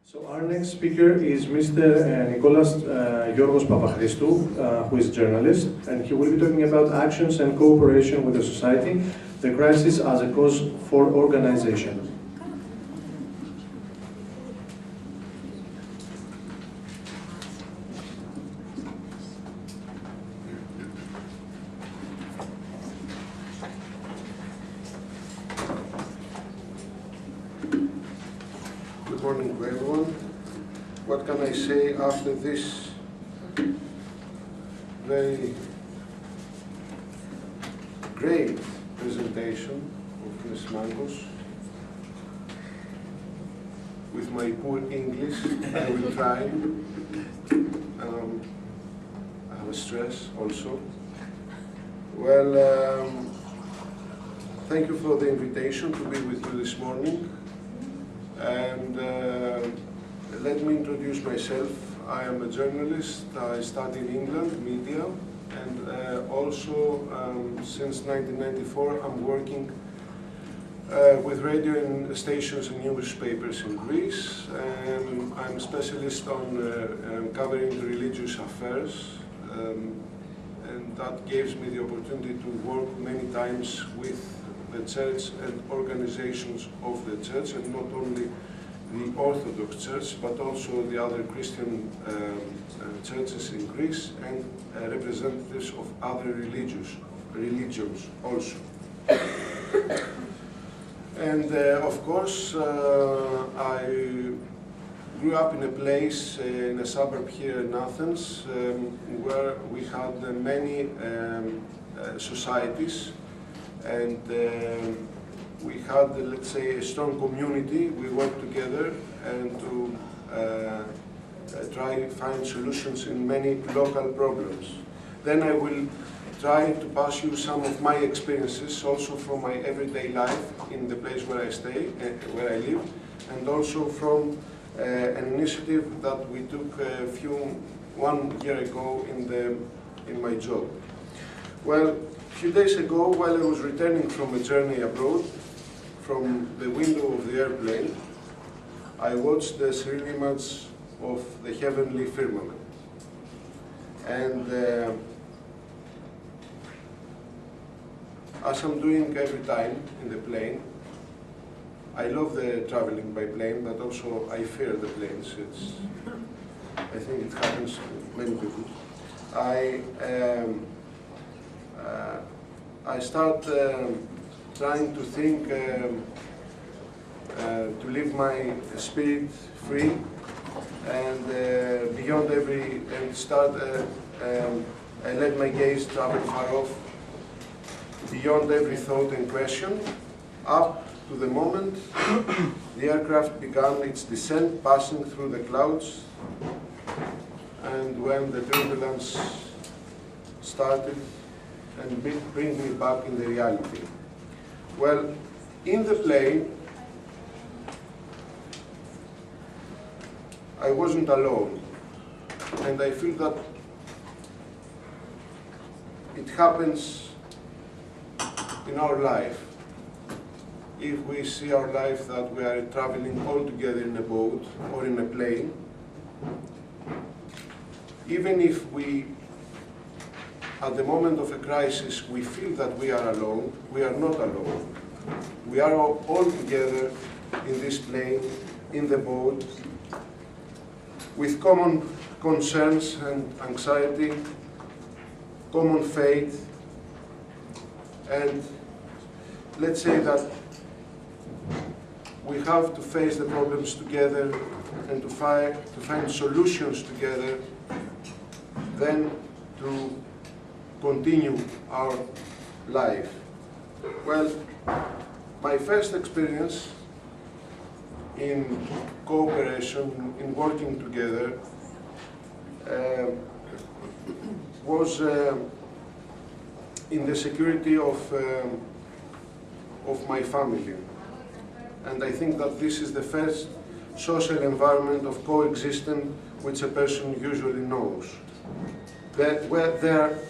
So our next speaker is Mr. Nicholas George Papachristou, who is a journalist, and he will be talking about actions and cooperation with the society, the crisis as a cause for organization. Good morning to everyone. What can I say after this very great presentation of Ms. Mankos? With my poor English, I will try. I have a stress also. Well, thank you for the invitation to be with you this morning. And let me introduce myself. I am a journalist. I study in England, media, and also since 1994 I'm working with radio and stations and newspapers in Greece. I'm a specialist on covering religious affairs, and that gives me the opportunity to work many times with the church and organizations of the church, and not only the Orthodox Church, but also the other Christian churches in Greece and representatives of other religions also. And of course, I grew up in a place, in a suburb here in Athens, where we had many societies. And we had, let's say, a strong community. We worked together and to try to find solutions in many local problems. Then I will try to pass you some of my experiences, also from my everyday life in the place where I stay, where I live, and also from an initiative that we took 1 year ago in my job. Well, a few days ago, while I was returning from a journey abroad, from the window of the airplane, I watched the serene image of the heavenly firmament. And as I'm doing every time in the plane, I love the traveling by plane, but also I fear the planes. I think it happens to many people. I start trying to think, to leave my spirit free and beyond I let my gaze travel far off, beyond every thought and question, up to the moment the aircraft began its descent, passing through the clouds, and when the turbulence started, and bring me back in the reality. Well, in the plane, I wasn't alone, and I feel that it happens in our life. If we see our life that we are traveling all together in a boat or in a plane, even if we at the moment of a crisis, we feel that we are alone. We are not alone. We are all together in this plane, in the boat, with common concerns and anxiety, common faith, and let's say that we have to face the problems together and to find solutions together, then to continue our life. Well, my first experience in cooperation, in working together, was in the security of my family. And I think that this is the first social environment of coexistence which a person usually knows.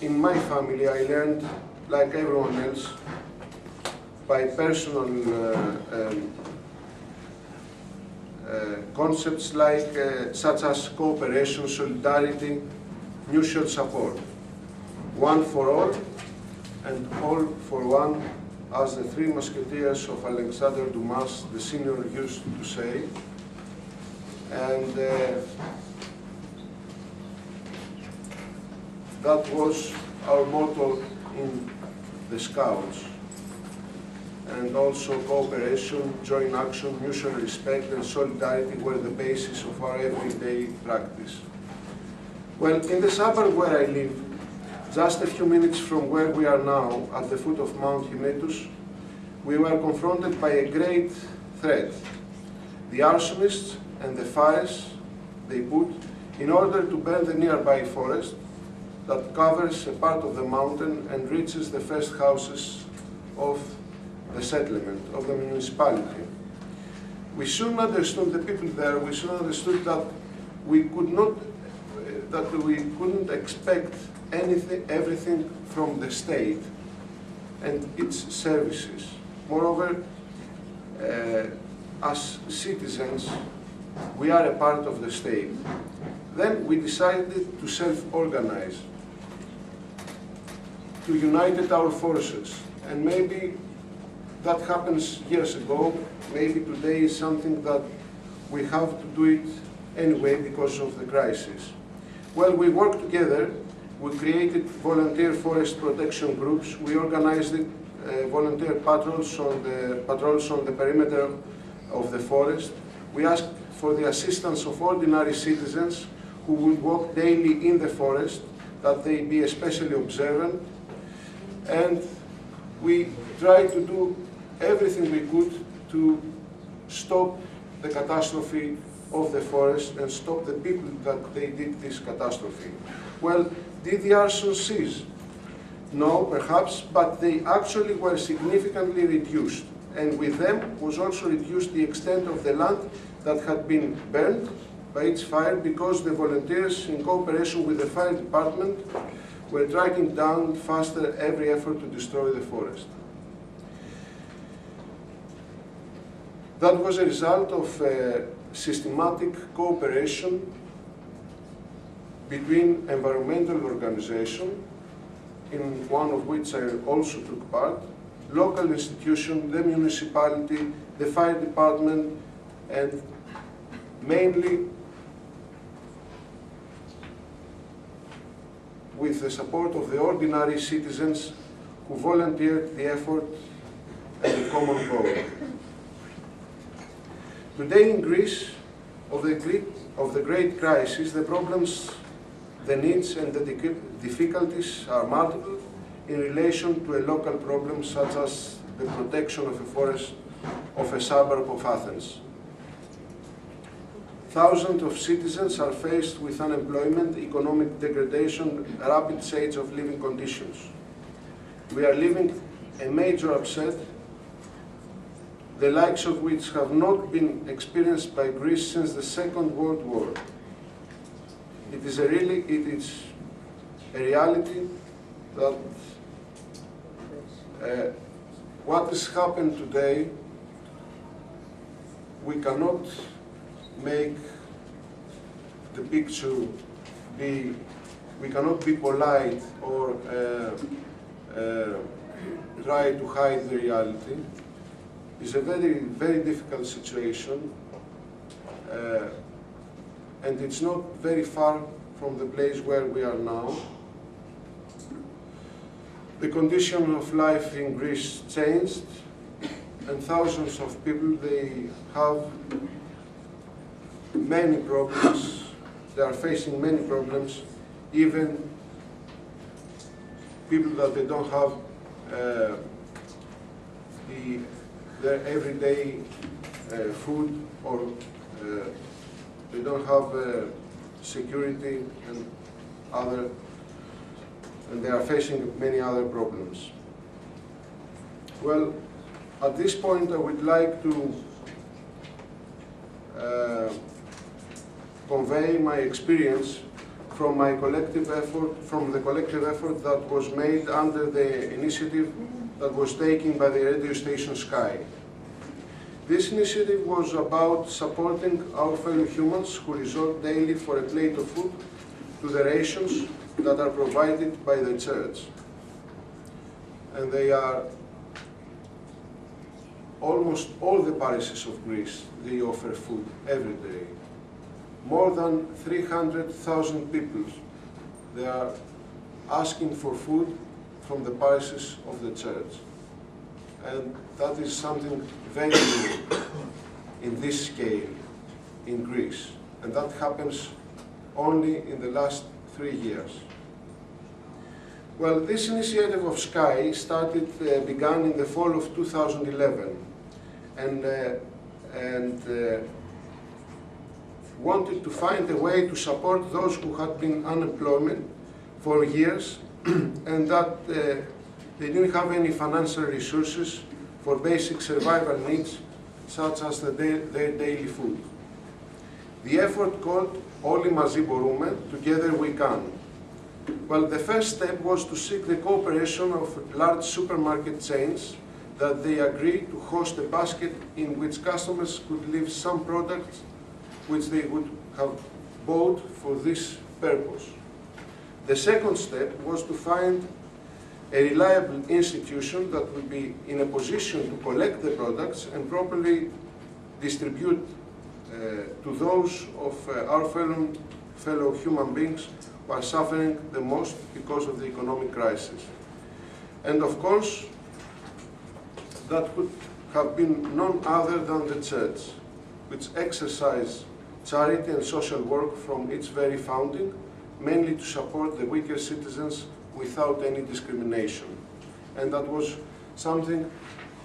In my family, I learned, like everyone else, by personal concepts like such as cooperation, solidarity, mutual support, one for all and all for one, as the three musketeers of Alexander Dumas, the senior, used to say. And that was our motto in the Scouts. And also cooperation, joint action, mutual respect and solidarity were the basis of our everyday practice. Well, in the suburb where I live, just a few minutes from where we are now, at the foot of Mount Hymettus, we were confronted by a great threat. The arsonists and the fires they put in order to burn the nearby forest that covers a part of the mountain and reaches the first houses of the settlement, of the municipality. We soon understood, the people there, we soon understood that we couldn't expect everything from the state and its services. Moreover, as citizens, we are a part of the state. Then we decided to self-organize, to unite our forces, and maybe that happens years ago, maybe today is something that we have to do it anyway because of the crisis. Well, we worked together, we created volunteer forest protection groups, we organized volunteer patrols on the perimeter of the forest. We asked for the assistance of ordinary citizens who would walk daily in the forest, that they be especially observant, and we tried to do everything we could to stop the catastrophe of the forest and stop the people that they did this catastrophe. Well, did the arson cease? No, perhaps, but they actually were significantly reduced. And with them was also reduced the extent of the land that had been burned by its fire, because the volunteers, in cooperation with the fire department, were tracking down faster every effort to destroy the forest. That was a result of systematic cooperation between environmental organizations, in one of which I also took part, local institutions, the municipality, the fire department, and mainly with the support of the ordinary citizens who volunteered the effort and the common goal. Today in Greece, of the great crisis, the problems, the needs and the difficulties are multiple in relation to a local problem such as the protection of a forest of a suburb of Athens. Thousands of citizens are faced with unemployment, economic degradation, rapid change of living conditions. We are living a major upset, the likes of which have not been experienced by Greece since the Second World War. It is a reality that what has happened today, we cannot make the picture be, we cannot be polite or try to hide the reality. It's a very, very difficult situation, and it's not very far from the place where we are now. The condition of life in Greece changed, and thousands of people, they have many problems. They are facing many problems, even people that they don't have their everyday food, or they don't have security and they are facing many other problems. Well, at this point I would like to convey my experience from my collective effort, from the collective effort that was made under the initiative that was taken by the radio station Sky. This initiative was about supporting our fellow humans who resort daily for a plate of food to the rations that are provided by the church. And they are almost all the parishes of Greece, they offer food every day. More than 300,000 people, they are asking for food from the parishes of the church. And that is something very new in this scale in Greece. And that happens only in the last 3 years. Well, this initiative of Sky began in the fall of 2011 and wanted to find a way to support those who had been unemployed for years and that they didn't have any financial resources for basic survival needs such as their daily food. The effort called Όλοι μαζί μπορούμε, Together we can. Well, the first step was to seek the cooperation of large supermarket chains that they agreed to host a basket in which customers could leave some products which they would have bought for this purpose. The second step was to find a reliable institution that would be in a position to collect the products and properly distribute to those of our fellow human beings who are suffering the most because of the economic crisis. And of course, that could have been none other than the church, which exercised charity and social work from its very founding, mainly to support the weaker citizens without any discrimination. And that was something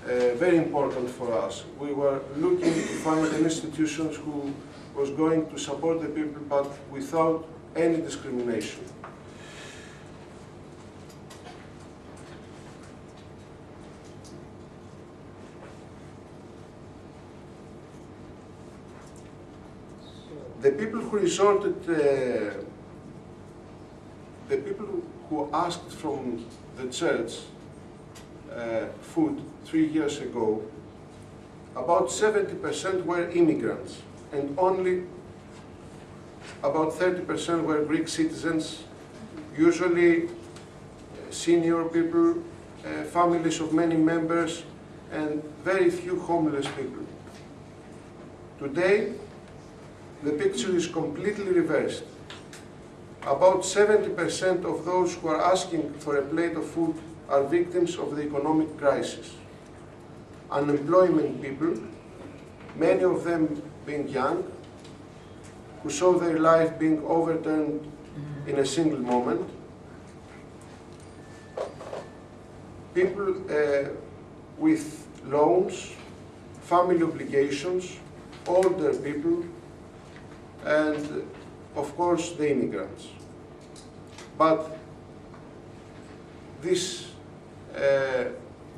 very important for us. We were looking to find an institution who was going to support the people, but without any discrimination. The people who resorted, the people who asked from the church food 3 years ago, about 70% were immigrants, and only about 30% were Greek citizens, usually senior people, families of many members, and very few homeless people. Today, the picture is completely reversed. About 70% of those who are asking for a plate of food are victims of the economic crisis. Unemployment people, many of them being young, who saw their life being overturned in a single moment. People with loans, family obligations, older people, and of course the immigrants. But this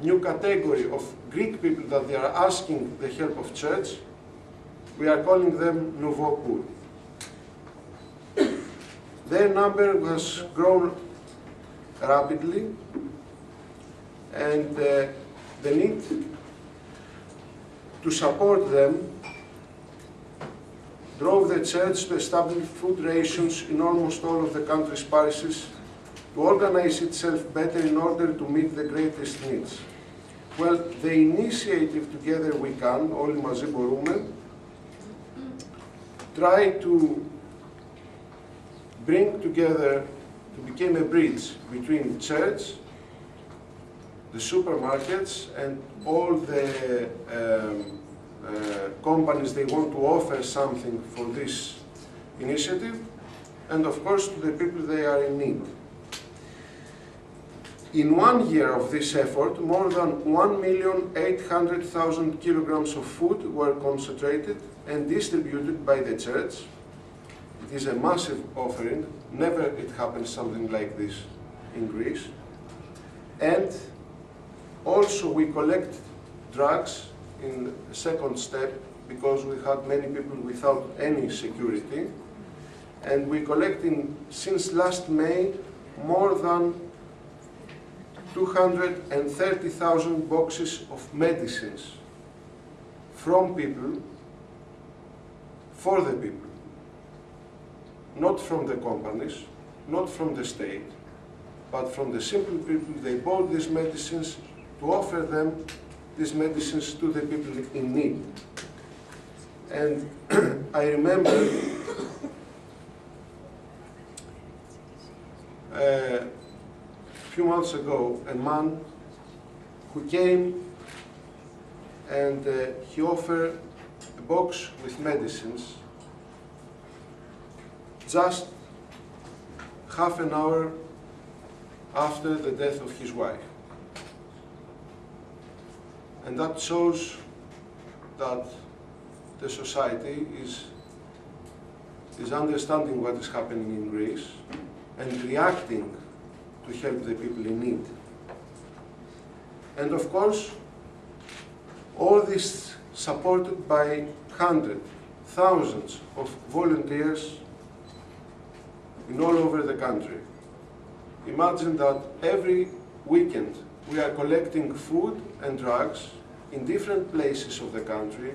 new category of Greek people that they are asking the help of church, we are calling them nouveau poor. Their number has grown rapidly, and the need to support them drove the church to establish food rations in almost all of the country's parishes, to organize itself better in order to meet the greatest needs. Well, the initiative Together We Can, Όλοι μαζί μπορούμε, tried to bring together, to become a bridge between church, the supermarkets, and all the companies they want to offer something for this initiative, and of course to the people they are in need. In 1 year of this effort, more than 1,800,000 kilograms of food were concentrated and distributed by the church. It is a massive offering. Never it happens something like this in Greece. And also we collect drugs in the second step, because we had many people without any security. And we collect since last May more than 230,000 boxes of medicines from people, for the people, not from the companies, not from the state, but from the simple people. They bought these medicines to offer them these medicines to the people in need. And I remember a few months ago, a man who came and he offered a box with medicines just half an hour after the death of his wife. And that shows that the society is understanding what is happening in Greece and reacting to help the people in need. And of course, all this supported by hundreds, thousands of volunteers in all over the country. Imagine that every weekend we are collecting food and drugs in different places of the country,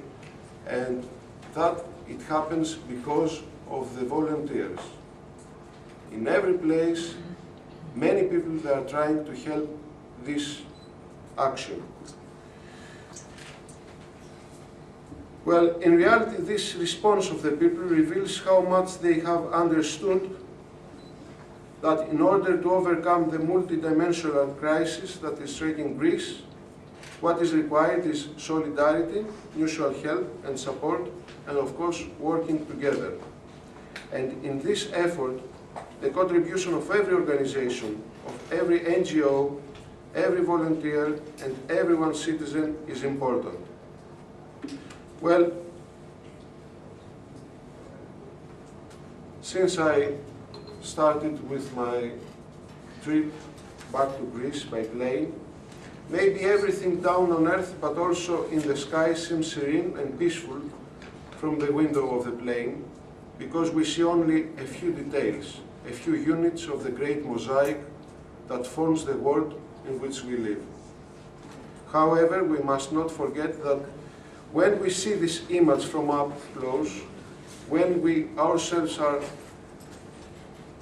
and that it happens because of the volunteers. In every place, many people that are trying to help this action. Well, in reality, this response of the people reveals how much they have understood that in order to overcome the multidimensional crisis that is striking Greece, what is required is solidarity, mutual help and support, and of course, working together. And in this effort, the contribution of every organization, of every NGO, every volunteer, and every one citizen is important. Well, since I started with my trip back to Greece by plane, maybe everything down on earth, but also in the sky, seems serene and peaceful from the window of the plane, because we see only a few details, a few units of the great mosaic that forms the world in which we live. However, we must not forget that when we see this image from up close, when we ourselves are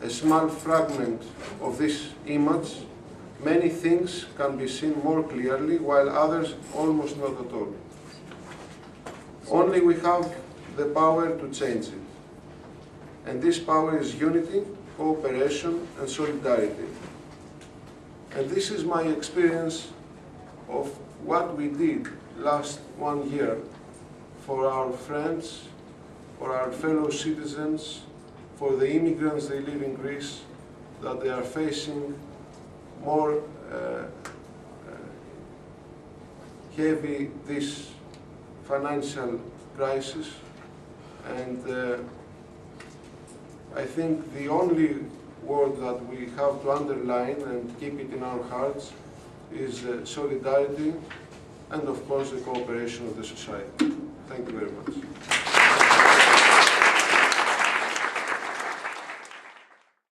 a small fragment of this image, many things can be seen more clearly, while others almost not at all. Only we have the power to change it. And this power is unity, cooperation, and solidarity. And this is my experience of what we did last 1 year for our friends, for our fellow citizens, for the immigrants they live in Greece, that they are facing more heavy this financial crisis. And I think the only word that we have to underline and keep it in our hearts is solidarity and of course the cooperation of the society. Thank you very much.